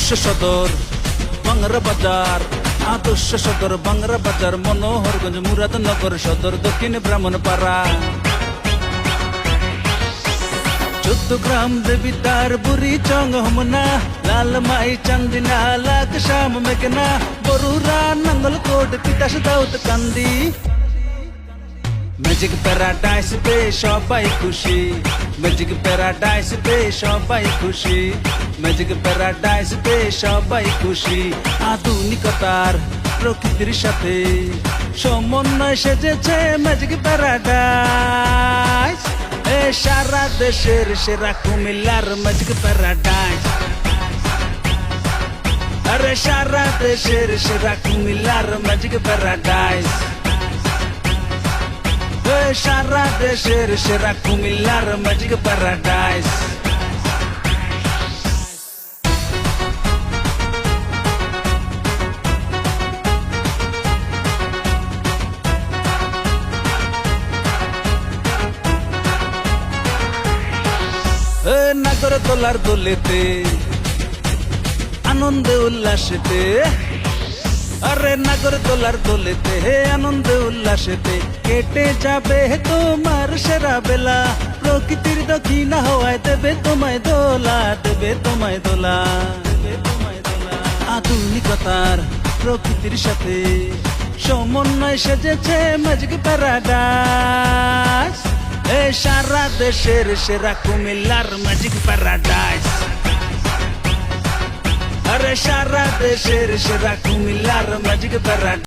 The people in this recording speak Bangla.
আদর্শ সদর বাংরা বাজার, আদর্শ সদর বাংরা বাজার, মনোহরগঞ্জ মুরাদনগর সদর, দক্ষিণ ব্রাহ্মণপাড়া। 14 গ্রাম দেবিদার বুড়ি চং হমনা, লালমাই চান্দিনা লাখ শ্যাম মেঘনা, বরুরা নাঙ্গল কোট তিতাস দাউদ কান্দি। ম্যাজিক প্যারাডাইস পে সবাই খুশি, ম্যাজিক প্যারাডাইস পে সবাই খুশি, ম্যাজিক প্যারাডাইস পে সবাই খুশি। আধুনিকতার প্রকৃতির সাথে সমন্বয় সেজেছে ম্যাজিক প্যারাডাইস। এ সারা দেশের সেরা কুমিল্লার ম্যাজিক প্যারাডাইস, আরে সারা দেশের সেরা কুমিল্লার ম্যাজিক প্যারাডাইস। সারা দেশের সেরা কুমিল্লার ম্যাজিক প্যারাডাইস। নাগরদোলার দোলেতে আনন্দে উল্লাসেতে, আরে নাগরদোলার দোলেতে আনন্দে উল্লাসেতে কেটে যাবে তোমার সেরা বেলা। প্রকৃতির দক্ষিণা হওয়ায় দেবে তোমায় দোলা, দেবে তোমায় দোলা, দেবে তোমায় দোলা। আধুনিকতার প্রকৃতির সাথে সমন্বয় সেজেছে ম্যাজিক প্যারাডাইস। এ সারা দেশের সেরা কুমিল্লার ম্যাজিক প্যারাডাইস, আরে সারা দেশের সেরা কুমিল্লার ম্যাজিক প্যারাডাইস।